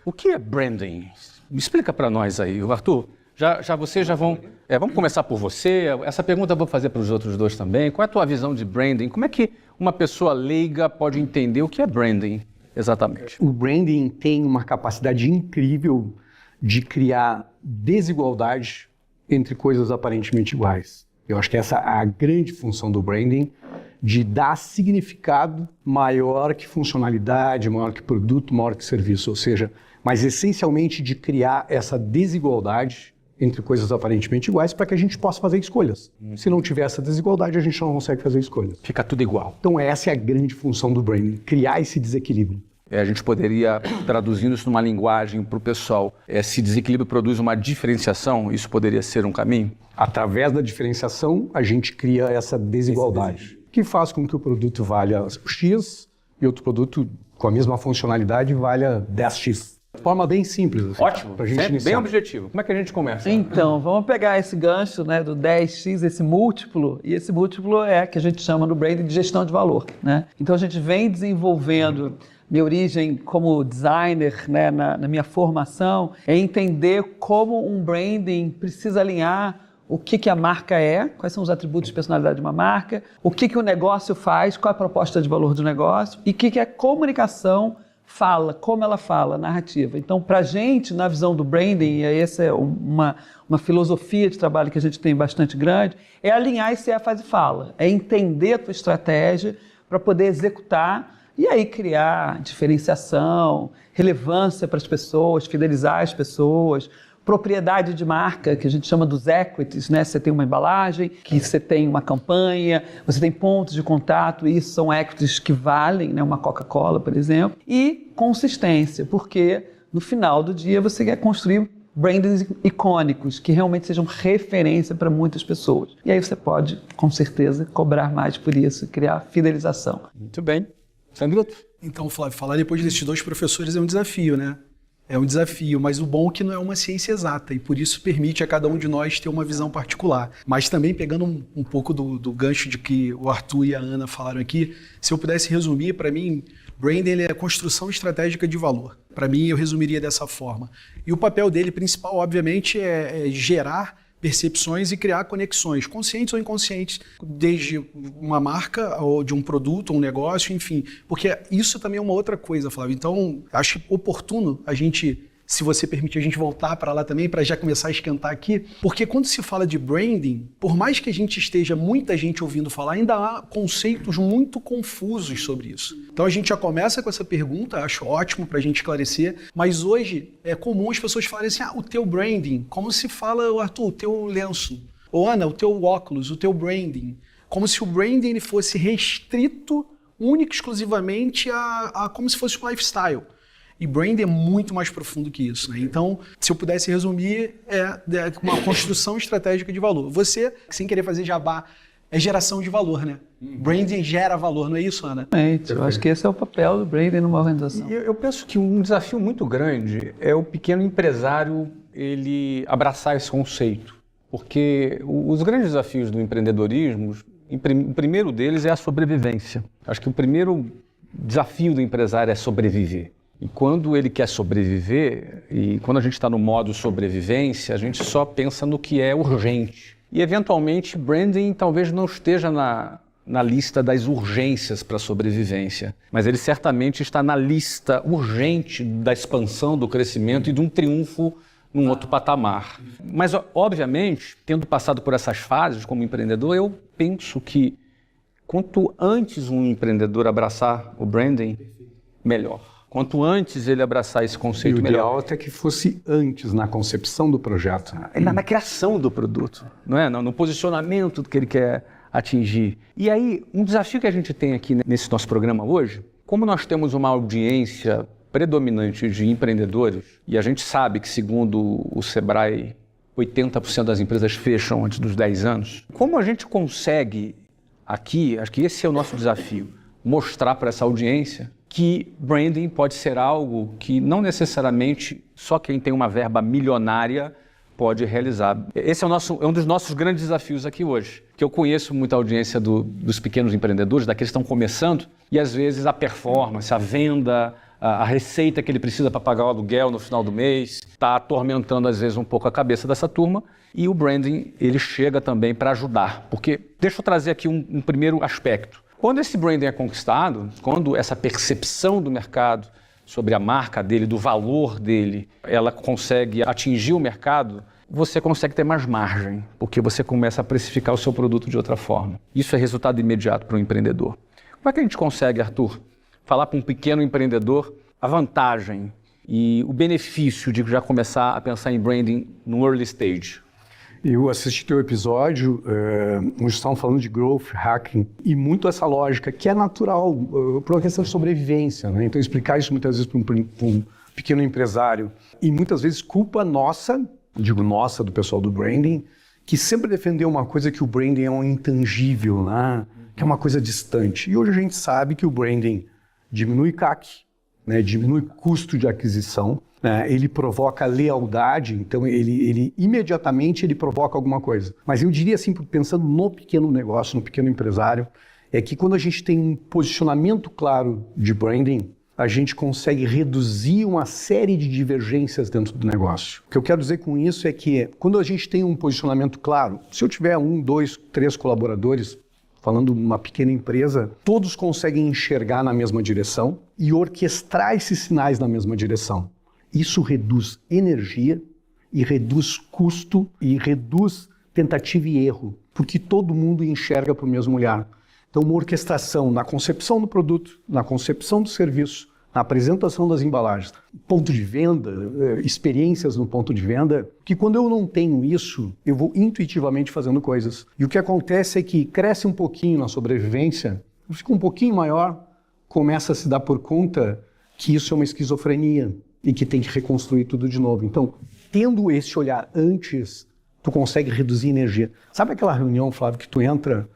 O que é branding? Me explica para nós aí, Arthur. Vocês já vão... vamos começar por você. Essa pergunta eu vou fazer para os outros dois também. Qual é a tua visão de branding? Como é que uma pessoa leiga pode entender o que é branding exatamente? O branding tem uma capacidade incrível de criar desigualdade entre coisas aparentemente iguais. Eu acho que essa é a grande função do branding, de dar significado maior que funcionalidade, maior que produto, maior que serviço. Ou seja, mas essencialmente de criar essa desigualdade entre coisas aparentemente iguais para que a gente possa fazer escolhas. Se não tiver essa desigualdade, a gente não consegue fazer escolhas. Fica tudo igual. Então essa é a grande função do branding, criar esse desequilíbrio. A gente poderia, traduzindo isso numa linguagem para o pessoal, se desequilíbrio produz uma diferenciação, isso poderia ser um caminho? Através da diferenciação, a gente cria essa desigualdade, que faz com que o produto valha X e outro produto com a mesma funcionalidade valha 10X. De forma bem simples. Assim, ótimo, pra gente iniciar. Bem objetivo. Como é que a gente começa? Então, vamos pegar esse gancho, né, do 10x, esse múltiplo, e esse múltiplo é que a gente chama no branding de gestão de valor, né? Então a gente vem desenvolvendo, minha origem como designer, né, na minha formação, é entender como um branding precisa alinhar o que a marca é, quais são os atributos de personalidade de uma marca, o que o negócio faz, qual é a proposta de valor do negócio e o que a comunicação fala, como ela fala, narrativa. Então, para a gente, na visão do branding, e essa é uma filosofia de trabalho que a gente tem bastante grande, é alinhar esse a faz e fala, é entender a tua estratégia para poder executar e aí criar diferenciação, relevância para as pessoas, fidelizar as pessoas, propriedade de marca, que a gente chama dos equities, né? Você tem uma embalagem, que você tem uma campanha, você tem pontos de contato, e isso são equities que valem, né? Uma Coca-Cola, por exemplo. E consistência, porque no final do dia você quer construir brandings icônicos, que realmente sejam referência para muitas pessoas. E aí você pode, com certeza, cobrar mais por isso, criar fidelização. Muito bem. Sandro? Então, Flávio, falar depois desses dois professores é um desafio, né? É um desafio, mas o bom é que não é uma ciência exata e por isso permite a cada um de nós ter uma visão particular. Mas também pegando um pouco do gancho de que o Arthur e a Ana falaram aqui, se eu pudesse resumir, para mim, branding é a construção estratégica de valor. Para mim, eu resumiria dessa forma. E o papel dele principal, obviamente, é gerar percepções e criar conexões, conscientes ou inconscientes, desde uma marca ou de um produto, um negócio, enfim. Porque isso também é uma outra coisa, Flávio. Então, acho oportuno a gente, se você permitir, a gente voltar para lá também, para já começar a esquentar aqui. Porque quando se fala de branding, por mais que a gente esteja muita gente ouvindo falar, ainda há conceitos muito confusos sobre isso. Então a gente já começa com essa pergunta, acho ótimo para a gente esclarecer, mas hoje é comum as pessoas falarem assim, o teu branding, como se fala, Arthur, o teu lenço, ou Ana, o teu óculos, o teu branding, como se o branding ele fosse restrito único e exclusivamente a como se fosse um lifestyle. E branding é muito mais profundo que isso, né? Então, se eu pudesse resumir, é uma construção estratégica de valor. Você, sem querer fazer jabá, é geração de valor, né? Branding gera valor, não é isso, Ana? Eu acho que esse é o papel do branding numa organização. Eu penso que um desafio muito grande é o pequeno empresário ele abraçar esse conceito. Porque os grandes desafios do empreendedorismo, o primeiro deles é a sobrevivência. Acho que o primeiro desafio do empresário é sobreviver. E quando ele quer sobreviver, e quando a gente está no modo sobrevivência, a gente só pensa no que é urgente. E, eventualmente, branding talvez não esteja na lista das urgências para a sobrevivência, mas ele certamente está na lista urgente da expansão, do crescimento e de um triunfo num outro patamar. Mas, obviamente, tendo passado por essas fases como empreendedor, eu penso que quanto antes um empreendedor abraçar o branding, melhor. Quanto antes ele abraçar esse conceito, melhor. O ideal até que fosse antes, na concepção do projeto. Na criação do produto, não é? No posicionamento que ele quer atingir. E aí, um desafio que a gente tem aqui nesse nosso programa hoje, como nós temos uma audiência predominante de empreendedores, e a gente sabe que, segundo o Sebrae, 80% das empresas fecham antes dos 10 anos, como a gente consegue aqui, acho que esse é o nosso desafio, mostrar para essa audiência que branding pode ser algo que não necessariamente só quem tem uma verba milionária pode realizar. Esse é um dos nossos grandes desafios aqui hoje, que eu conheço muita audiência dos pequenos empreendedores, daqueles que estão começando, e às vezes a performance, a venda, a receita que ele precisa para pagar o aluguel no final do mês, está atormentando às vezes um pouco a cabeça dessa turma, e o branding ele chega também para ajudar, porque deixa eu trazer aqui um primeiro aspecto. Quando esse branding é conquistado, quando essa percepção do mercado sobre a marca dele, do valor dele, ela consegue atingir o mercado, você consegue ter mais margem, porque você começa a precificar o seu produto de outra forma. Isso é resultado imediato para o empreendedor. Como é que a gente consegue, Arthur, falar para um pequeno empreendedor a vantagem e o benefício de já começar a pensar em branding no early stage? Eu assisti teu episódio, onde estavam falando de growth hacking, e muito essa lógica, que é natural, por uma questão de sobrevivência, né? Então, explicar isso muitas vezes para um pequeno empresário, e muitas vezes culpa nossa, digo nossa, do pessoal do branding, que sempre defendeu uma coisa que o branding é um intangível, né? Que é uma coisa distante. E hoje a gente sabe que o branding diminui CAC, né? Diminui custo de aquisição, ele provoca lealdade, então ele imediatamente ele provoca alguma coisa. Mas eu diria assim, pensando no pequeno negócio, no pequeno empresário, é que quando a gente tem um posicionamento claro de branding, a gente consegue reduzir uma série de divergências dentro do negócio. O que eu quero dizer com isso é que quando a gente tem um posicionamento claro, se eu tiver 1, 2, 3 colaboradores, falando de uma pequena empresa, todos conseguem enxergar na mesma direção e orquestrar esses sinais na mesma direção. Isso reduz energia e reduz custo e reduz tentativa e erro, porque todo mundo enxerga para o mesmo olhar. Então, uma orquestração na concepção do produto, na concepção do serviço, na apresentação das embalagens, ponto de venda, experiências no ponto de venda, que quando eu não tenho isso, eu vou intuitivamente fazendo coisas. E o que acontece é que cresce um pouquinho na sobrevivência, fica um pouquinho maior, começa a se dar por conta que isso é uma esquizofrenia e que tem que reconstruir tudo de novo. Então, tendo esse olhar antes, tu consegue reduzir energia. Sabe aquela reunião, Flávio, que tu entra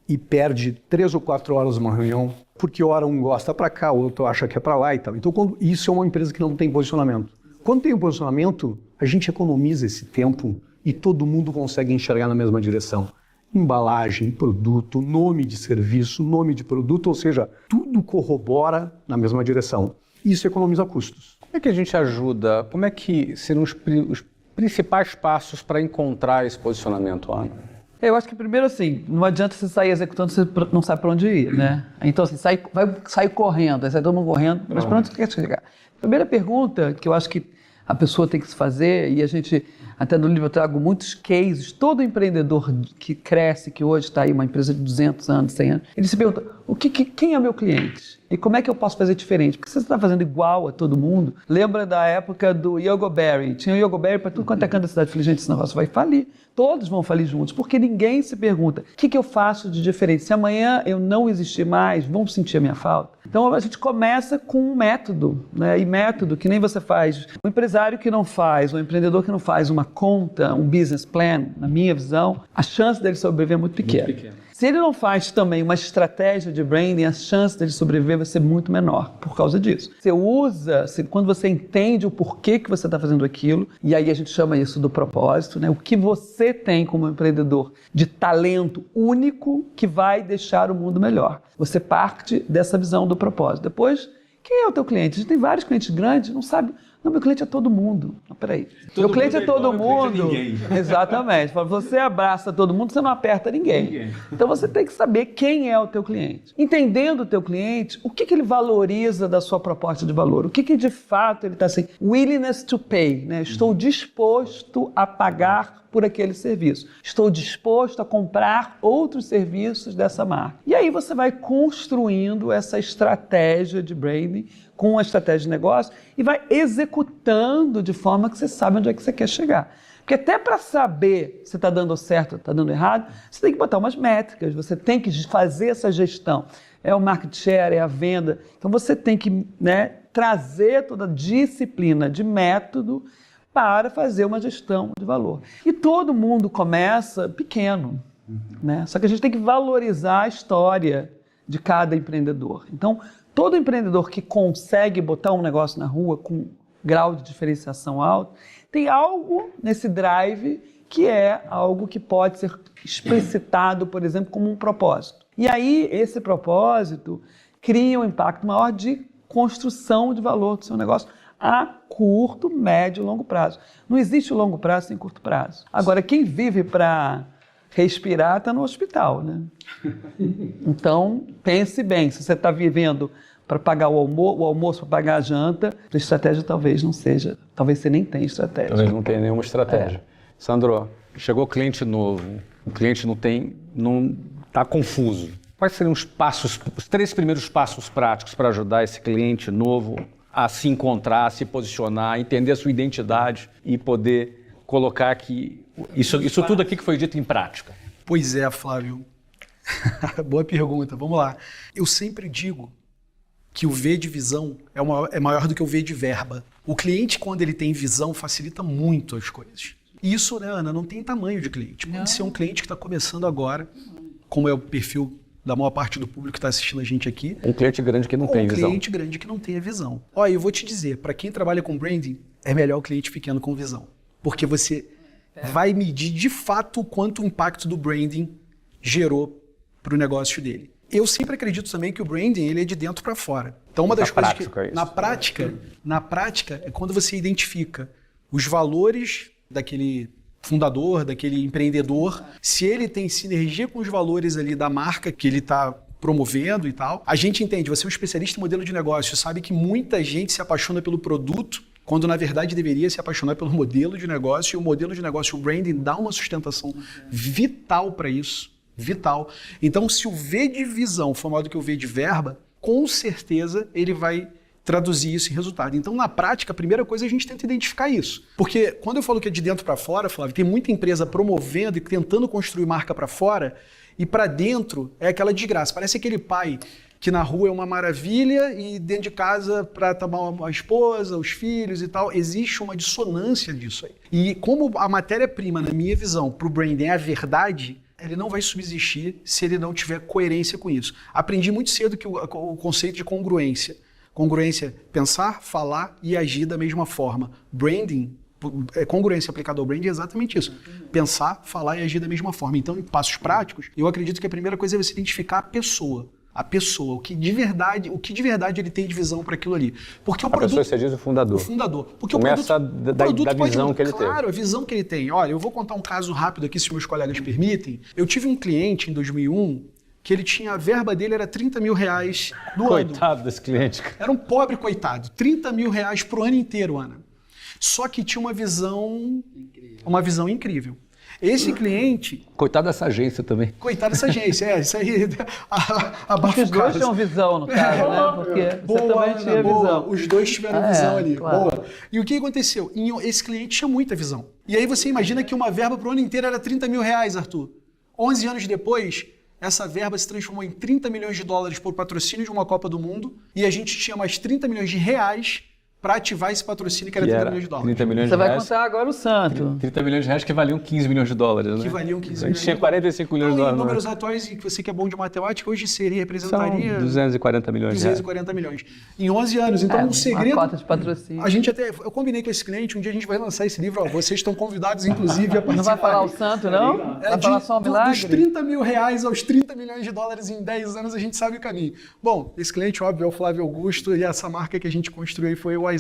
e perde 3 ou 4 horas numa reunião, porque hora um gosta para cá, o outro acha que é para lá e tal. Então, isso é uma empresa que não tem posicionamento. Quando tem um posicionamento, a gente economiza esse tempo e todo mundo consegue enxergar na mesma direção. Embalagem, produto, nome de serviço, nome de produto, ou seja, tudo corrobora na mesma direção. Isso economiza custos. Como é que a gente ajuda? Como é que seriam os principais passos para encontrar esse posicionamento, Ana? Eu acho que primeiro assim, não adianta você sair executando, você não sabe para onde ir, né? Então assim, vai sair correndo, aí sai todo mundo correndo, mas para onde você quer chegar? Primeira pergunta que eu acho que a pessoa tem que se fazer, e a gente, até no livro eu trago muitos cases, todo empreendedor que cresce, que hoje está aí uma empresa de 200 anos, 100 anos, ele se pergunta, quem é meu cliente? E como é que eu posso fazer diferente? Porque se você está fazendo igual a todo mundo, lembra da época do Yogo Berry, tinha o Yogo Berry para tudo quanto é canto da cidade, eu falei, gente, esse negócio vai falir, todos vão falir juntos, porque ninguém se pergunta, o que eu faço de diferente? Se amanhã eu não existir mais, vão sentir a minha falta? Então a gente começa com um método, né? E método que nem você faz. Um empresário que não faz, um empreendedor que não faz uma conta, um business plan, na minha visão, a chance dele sobreviver é muito pequena. Se ele não faz também uma estratégia de branding, a chance dele sobreviver vai ser muito menor por causa disso. Você usa, quando você entende o porquê que você está fazendo aquilo, e aí a gente chama isso do propósito, né? O que você tem como empreendedor de talento único que vai deixar o mundo melhor. Você parte dessa visão do propósito. Depois, quem é o teu cliente? A gente tem vários clientes grandes, não sabe... Não, meu cliente é todo mundo. Não, peraí. Meu cliente é todo mundo. Exatamente. Você abraça todo mundo, você não aperta ninguém. Então você tem que saber quem é o teu cliente. Entendendo o teu cliente, o que ele valoriza da sua proposta de valor? O que de fato ele está assim? Willingness to pay, né? Estou disposto a pagar por aquele serviço. Estou disposto a comprar outros serviços dessa marca. E aí você vai construindo essa estratégia de branding com a estratégia de negócio e vai executando de forma que você sabe onde é que você quer chegar. Porque até para saber se está dando certo ou está dando errado, você tem que botar umas métricas, você tem que fazer essa gestão. É o market share, é a venda. Então você tem que, né, trazer toda a disciplina de método para fazer uma gestão de valor. E todo mundo começa pequeno, né? Só que a gente tem que valorizar a história de cada empreendedor. Então, todo empreendedor que consegue botar um negócio na rua com grau de diferenciação alto, tem algo nesse drive que é algo que pode ser explicitado, por exemplo, como um propósito. E aí, esse propósito cria um impacto maior de construção de valor do seu negócio a curto, médio e longo prazo. Não existe longo prazo sem curto prazo. Agora, quem vive para respirar está no hospital, né? Então, pense bem, se você está vivendo para pagar o almoço, para pagar a janta, a estratégia talvez não seja, talvez você nem tenha estratégia. Talvez não tenha nenhuma estratégia. Sandro, chegou cliente novo, o cliente não está confuso. Quais seriam os 3 primeiros passos práticos para ajudar esse cliente novo a se encontrar, a se posicionar, entender a sua identidade e poder colocar aqui isso tudo aqui que foi dito em prática? Pois é, Flávio. Boa pergunta, vamos lá. Eu sempre digo que o V de visão é maior do que o V de verba. O cliente, quando ele tem visão, facilita muito as coisas. E isso, né, Ana, não tem tamanho de cliente. Pode ser um cliente que está começando agora, como é o perfil da maior parte do público que está assistindo a gente aqui. Um cliente grande que não tem visão. Um cliente grande que não tem a visão. Olha, eu vou te dizer, para quem trabalha com branding, é melhor o cliente pequeno com visão. Porque você vai medir de fato o quanto o impacto do branding gerou para o negócio dele. Eu sempre acredito também que o branding ele é de dentro para fora. Então uma das coisas que na prática é quando você identifica os valores daquele fundador, daquele empreendedor, se ele tem sinergia com os valores ali da marca que ele está promovendo e tal. A gente entende, você é um especialista em modelo de negócio, sabe que muita gente se apaixona pelo produto, quando na verdade deveria se apaixonar pelo modelo de negócio, e o modelo de negócio, o branding, dá uma sustentação vital para isso. Vital. Então, se o V de visão for maior do que o V de verba, com certeza ele vai traduzir isso em resultado. Então, na prática, a primeira coisa é a gente tenta identificar isso. Porque quando eu falo que é de dentro para fora, Flávio, tem muita empresa promovendo e tentando construir marca para fora, e para dentro é aquela desgraça. Parece aquele pai que na rua é uma maravilha e dentro de casa para tomar a esposa, os filhos e tal. Existe uma dissonância disso aí. E como a matéria-prima, na minha visão, para o branding é a verdade, ele não vai subsistir se ele não tiver coerência com isso. Aprendi muito cedo que o conceito de congruência. Congruência, pensar, falar e agir da mesma forma. Branding, congruência aplicada ao branding é exatamente isso. Pensar, falar e agir da mesma forma. Então, em passos práticos, eu acredito que a primeira coisa é você identificar a pessoa. A pessoa, o que de verdade ele tem de visão para aquilo ali. Porque o produto, pessoa, você diz o fundador. O fundador. Porque começa o produto da visão que ele tem. Claro, a visão que ele tem. Olha, eu vou contar um caso rápido aqui, se meus colegas permitem. Eu tive um cliente em 2001 que ele tinha, a verba dele era 30 mil reais no ano. Coitado desse cliente. Era um pobre coitado. 30 mil reais pro ano inteiro, Ana. Só que tinha uma visão incrível. Esse cliente... Coitado dessa agência também. Coitado dessa agência, isso aí Porque os dois tinham visão, no caso, né? Porque boa, você também tinha visão. Os dois tiveram visão ali. Claro. Boa. E o que aconteceu? Esse cliente tinha muita visão. E aí você imagina que uma verba para o ano inteiro era 30 mil reais, Arthur. 11 anos depois, essa verba se transformou em 30 milhões de dólares por patrocínio de uma Copa do Mundo e a gente tinha mais 30 milhões de reais para ativar esse patrocínio que era 30 milhões de dólares. 30 milhões Você de vai reais, contar agora o santo. 30 milhões de reais que valiam 15 milhões de dólares, né? Que valiam 15 milhões. A gente tinha 45 milhões de dólares. Em números atuais, e que você que é bom de matemática, hoje representaria... São 240 milhões de reais. 240 milhões. Em 11 anos. Então, o segredo... Uma cota de patrocínio. Eu combinei com esse cliente, um dia a gente vai lançar esse livro, ó, vocês estão convidados, inclusive, a participar. Não vai falar o santo, não? Vai falar só o milagre? Dos 30 mil reais aos 30 milhões de dólares em 10 anos, a gente sabe o caminho. Bom, esse cliente, óbvio, é o Flávio Augusto, e essa marca que a gente construiu aí foi o WhatsApp.